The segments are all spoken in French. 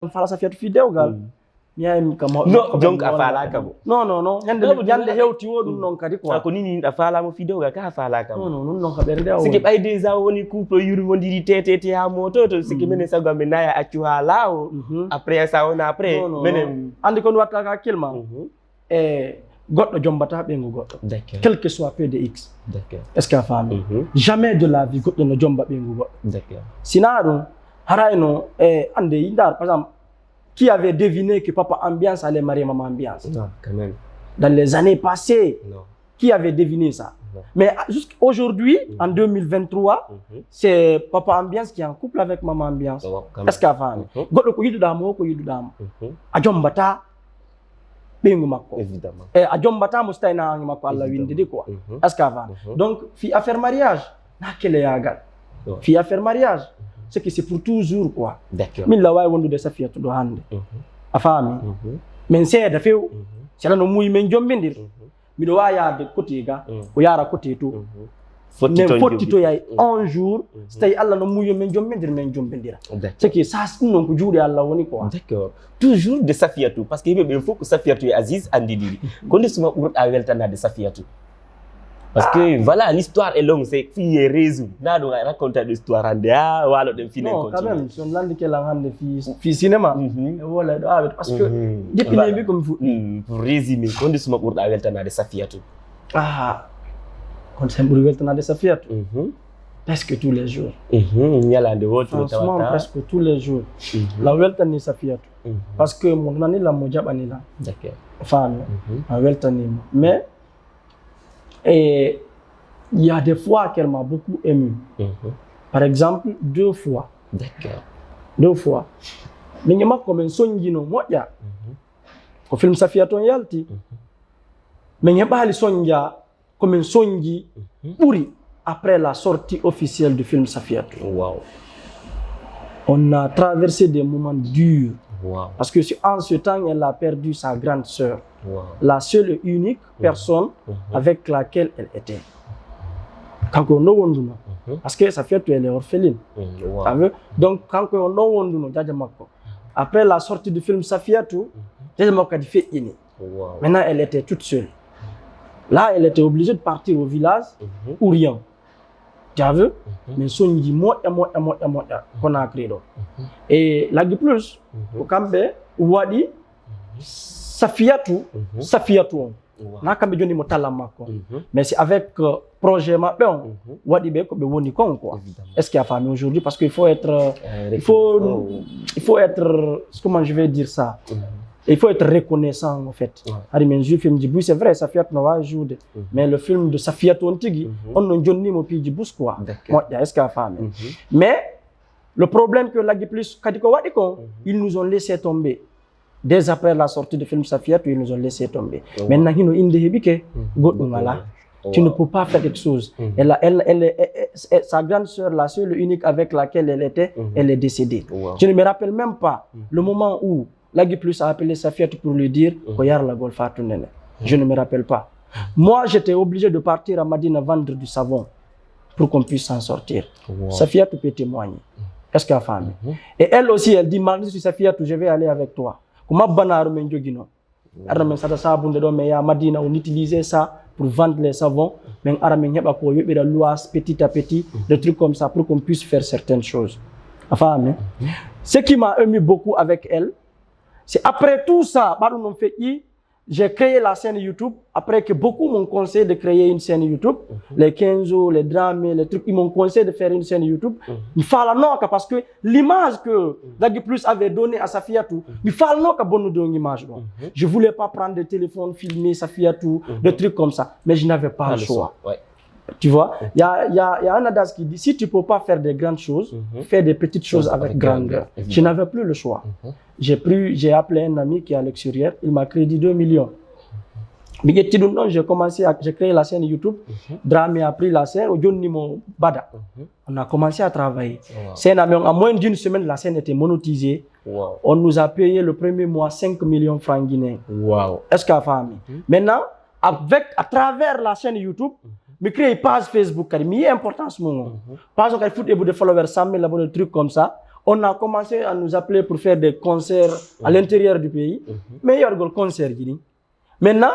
fala Safiatou fi dewgal mi kam no donc a falaka bo non yande hewti wodum non kadi quoi ko nini a falama fi dewgal ka falaka non ka berde o siki bay déjà woni couple yurmodiri tete ha moto to siki menen sago men naya accu ha lawo après ça on après menen andi kon watta ka kilma goddo jombata bengu goddo quel que soit PDX d'accord est ce que fami jamais de la vie goddo no jomba bengu goddo d'accord sinado harayno ande indar par exemple qui avait deviné que Papa Ambiance allait marier Maman Ambiance? Non, quand même. Dans les années passées, non. Qui avait deviné ça? Non. Mais jusqu'aujourd'hui, en 2023, c'est Papa Ambiance qui est en couple avec Maman Ambiance. Est-ce qu'il y a femme? Goddo ko yidu damo ko yidu damo. A jombata bengu makko. Évidemment. A jombata mustayna hangi makko Allah windidi quoi. Est-ce qu'il y a femme? Donc fi affaire mariage, na kele yagal. Fi affaire mariage. C'est que c'est pour toujours quoi. D'accord. Min la way wondude Safiatou do hande. A fami. Men seeda few. Sala no muy men jombindir. Mi do waya de côté ga o yara côté to. Fottito yay un jour stay Allah no muy men jombindira. C'est que ça non ko juude Allah woni quoi. D'accord. Toujours de Safiatou parce que il faut que Safiatou et Aziz andidi. Kondi suma urut a weltana de Safiatou. Parce que voilà, l'histoire est longue, c'est qui est résumé. N'a donc raconter l'histoire en dehors, voilà, de finir. Non, quand même, si on l'a dit qu'elle a rendu fi cinéma. Voilà, parce que depuis le début comme pour résumer, quand on pour la weltana de Safiatou. Ah, quand c'est pour la weltana de Safiatou. Presque tous les jours. Il y a là de votre franchement, presque tous les jours. La weltana de Safiatou. Parce que mon année la mojab année là. D'accord. Enfin, la weltana. Mais et il y a des fois qu'elle m'a beaucoup ému. Par exemple, 2 fois. D'accord. 2 fois. Mais il y a comme un sonji no moya. Au film Safiatou yalti. Mais il y a pas le sonja comme un sonji pourri après la sortie officielle du film Safiatou. Wow. On a traversé des moments durs. Wow. Parce que en ce temps, elle a perdu sa grande sœur. Wow. La seule et unique personne avec laquelle elle était. Quand on a wonduno, parce que Safiatou elle est orpheline. Wow. Donc quand on a wonduno, après la sortie du film Safiatou, Djadjamako a fait ini. Maintenant elle était toute seule. Là elle était obligée de partir au village ou rien. Tu as vu? Mais son dit moi qu'on a créé. Et là de plus, au Cambe, Wadi, Safiatou, na kambe joni mo talamako. Mais c'est avec projet ma ben Wadi be ko be woni kon quoi. Est-ce qu'il y a famille aujourd'hui parce qu'il faut être il faut être comment je vais dire ça. Il faut être reconnaissant en fait. Ari men je film Djibouti c'est vrai Safiatou no va jouer mais le film de Safiatou on tigi on non jonni mo pi Djibouti quoi. Moi est-ce qu'il y a famille. Mais le problème que la plus kadiko wadi ko ils nous ont laissé tomber. Dès après la sortie du film Safiatou, ils nous ont laissé tomber. Maintenant, ils nous ont tu ne peux pas faire quelque chose. Sa grande sœur, la seule unique avec laquelle elle était, elle est décédée. Je ne me rappelle même pas le moment où Lagui Plus a appelé Safiatou pour lui dire Koyar la Golfatou Nene. Je ne me rappelle pas. Moi, j'étais obligé de partir à Madina vendre du savon pour qu'on puisse s'en sortir. Safiatou peut témoigner. Est-ce qu'elle a femme? Et elle aussi, elle dit malgré sur Safiatou, je vais aller avec toi. Comment banaru men jogino aramen sada sabunde do mais ya Madina on utilisait ça pour vendre les savons mais aramen heba ko yobira lois petit à petit des trucs comme ça pour qu'on puisse faire certaines choses enfin ce qui m'a ému beaucoup avec elle c'est après tout ça non fait j'ai créé la chaîne YouTube après que beaucoup m'ont conseillé de créer une chaîne YouTube les 15 jours les drames les trucs ils m'ont conseillé de faire une chaîne YouTube il fallait non parce que l'image que Lagui Plus avait donnée à Safiatou il fallait non que bonne donne image je voulais pas prendre de téléphone filmer Safiatou des trucs comme ça mais je n'avais pas le choix. Tu vois, il y a un adage qui dit si tu peux pas faire des grandes choses, fais des petites choses avec grandeur. Je n'avais plus le choix. J'ai appelé un ami qui est à l'extérieur, il m'a crédit 2 millions. J'ai créé la chaîne YouTube, Dramé a pris la chaîne, Bada. On a commencé à travailler. En moins d'une semaine, la chaîne était monétisée. On nous a payé le premier mois 5 millions de francs guinéens. Est-ce qu'il y a famille? Maintenant, à travers la chaîne YouTube, je crée une page Facebook, mais il est important ce moment. Par exemple, il faut des followers, 100 000 abonnés, des trucs comme ça. on a commencé à nous appeler pour faire des concerts à l'intérieur du pays. Mais il y a des concerts. Maintenant,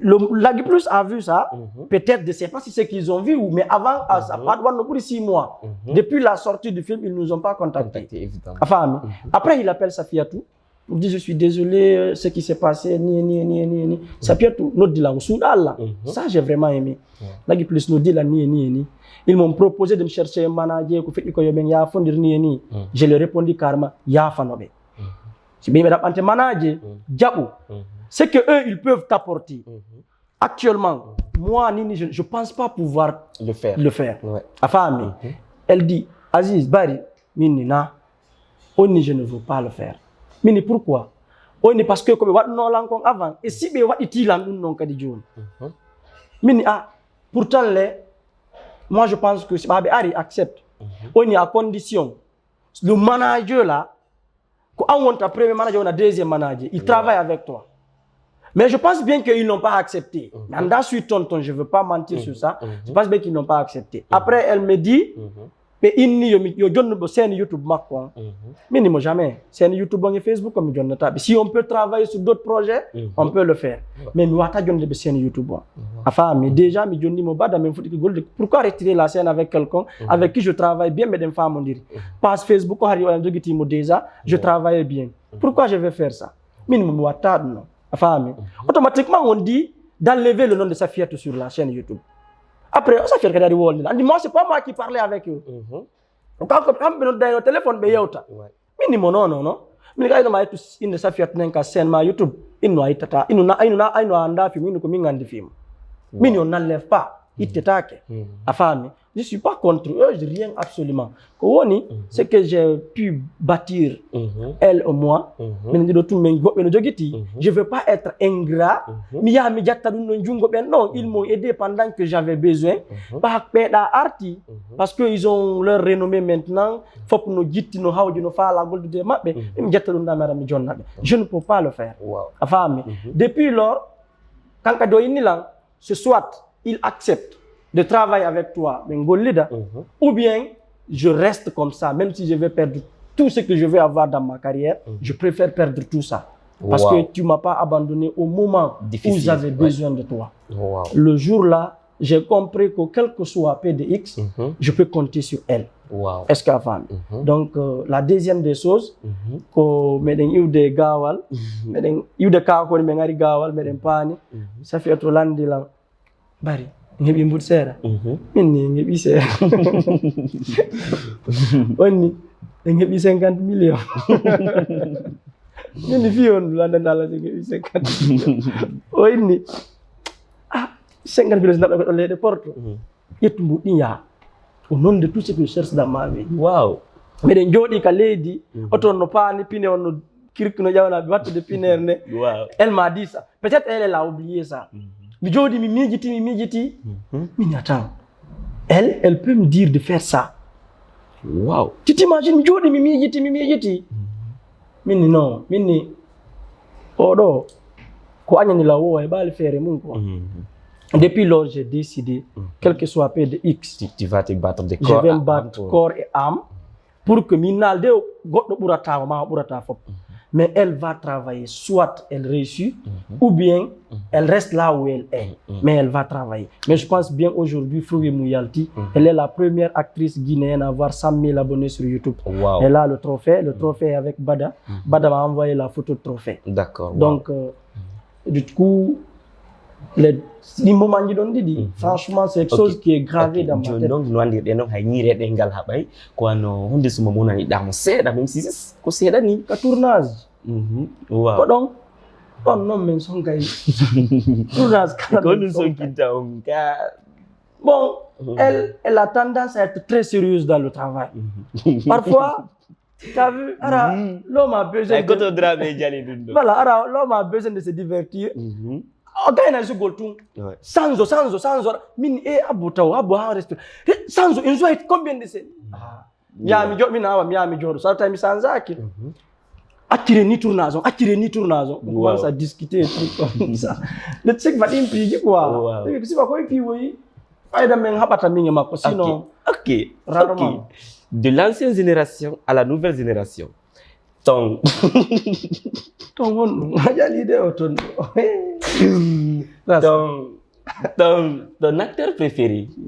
Lagui Plus a vu ça, peut-être, je ne sais pas si c'est qu'ils ont vu, mais avant, ça n'a pas de 6 mois. Depuis la sortie du film, ils ne nous ont pas contactés. Enfin, après, il appelle Safiatou. Il dit, je suis désolé, ce qui s'est passé, Safiatou, nous dit là, ça j'ai vraiment aimé. Lagui Plus nous dit là, ils m'ont proposé de me chercher un manager, je leur ai répondu carrément, ya fanobe. Si bien me manager, diabo. C'est que eux ils peuvent t'apporter. Actuellement, moi, je ne pense pas pouvoir le faire. Ouais. Enfin, elle dit, Aziz, Bari, Minina, je ne veux pas le faire. Mais pourquoi? Parce que comme non avant, et si bien il a non kadijun. Pourtant moi je pense que si Ari accepte. On est à condition. Le manager là, quand on t'a premier manager, on a deuxième manager, il travaille avec toi. Mais je pense bien qu'ils n'ont pas accepté. Dans suite, tonton, je ne veux pas mentir sur ça. Je pense bien qu'ils n'ont pas accepté. Après, elle me dit, mais c'est YouTube, mais jamais. C'est YouTube et Facebook comme si on peut travailler sur d'autres projets, on peut le faire. Mais nous avons des scènes YouTube. Enfin, mais déjà, pourquoi retirer la scène avec quelqu'un avec qui je travaille bien, mais des femmes, on dirait. Pas Facebook, déjà, je travaille bien. Pourquoi je vais faire ça? Minimum, enfin, automatiquement, on dit d'enlever le nom de Safiatou sur la chaîne YouTube. Après, Safiatou regarde Wall. On dit, moi, c'est pas moi qui parlais avec eux. Quand on a un téléphone, minimum, non. Mais quand on a une Safiatou sur la chaîne YouTube, il n'enlève pas. Il t'attaque. Enfin, je ne suis pas contre eux, je rien absolument. C'est que j'ai pu bâtir, elle ou moi. Je ne veux pas être ingrat. Non, ils m'ont aidé pendant que j'avais besoin. Parce qu'ils ont leur renommée maintenant. Je ne peux pas le faire. Enfin, depuis lors, quand ce soit il accepte de travailler avec toi, ou bien je reste comme ça, même si je vais perdre tout ce que je vais avoir dans ma carrière, je préfère perdre tout ça. Parce que tu ne m'as pas abandonné au moment où j'avais besoin de toi. Le jour-là, j'ai compris que quel que soit PDX, je peux compter sur elle. Est-ce qu'à femme? Donc, la deuxième des choses, que meden des gawal, meden de kako ni mengari gawal, meden pani, ça fait trop landi là. Bari. Ngebi mbut sera minni ngebi sera onni ngebi 50 millions minni fi on landa dala ngebi 50 millions onni 50 millions na le de porto yetumbu dinya au nom de tout ce que je cherche dans ma vie. Mais den jodi ka lady oton no pani pine on kirk no jawna bi watte de pinerne. Elle m'a dit ça, peut-être elle a oublié ça. Elle peut me dire de faire ça. Tu t'imagines, Mini non, Mini. Oh, quoi n'y la où elle va le faire Depuis lors, j'ai décidé, quel que soit PDX, tu vas te battre de corps. Je vais me battre corps et âme pour que Minalde mais elle va travailler, soit elle réussit, ou bien elle reste là où elle est, mais elle va travailler. Mais je pense bien aujourd'hui, Froué Mouyalti, elle est la première actrice guinéenne à avoir 100 000 abonnés sur YouTube. Elle a le trophée est avec Bada. Bada m'a envoyé la photo de trophée. D'accord. Donc, du coup, les moments dit, franchement, c'est quelque chose qui est gravé dans ma tête. Donc, nous avons dit que nous avons dit tournage. Donc, non, mais son gars. Bon, elle a tendance à être très sérieuse dans le travail. Parfois, tu as vu, l'homme a besoin voilà, l'homme a besoin de se divertir. Sans min e abutaw abo ha restaurant sans une joie combien de scènes mi jo min awa mi jo ça time sans aki attirer ni tournage on commence à discuter et tout comme ça le truc va impliquer quoi si va ko ipi oui ay da men habata mi ngama ko sinon ok rarement de l'ancienne génération à la nouvelle génération. Ton acteur préféré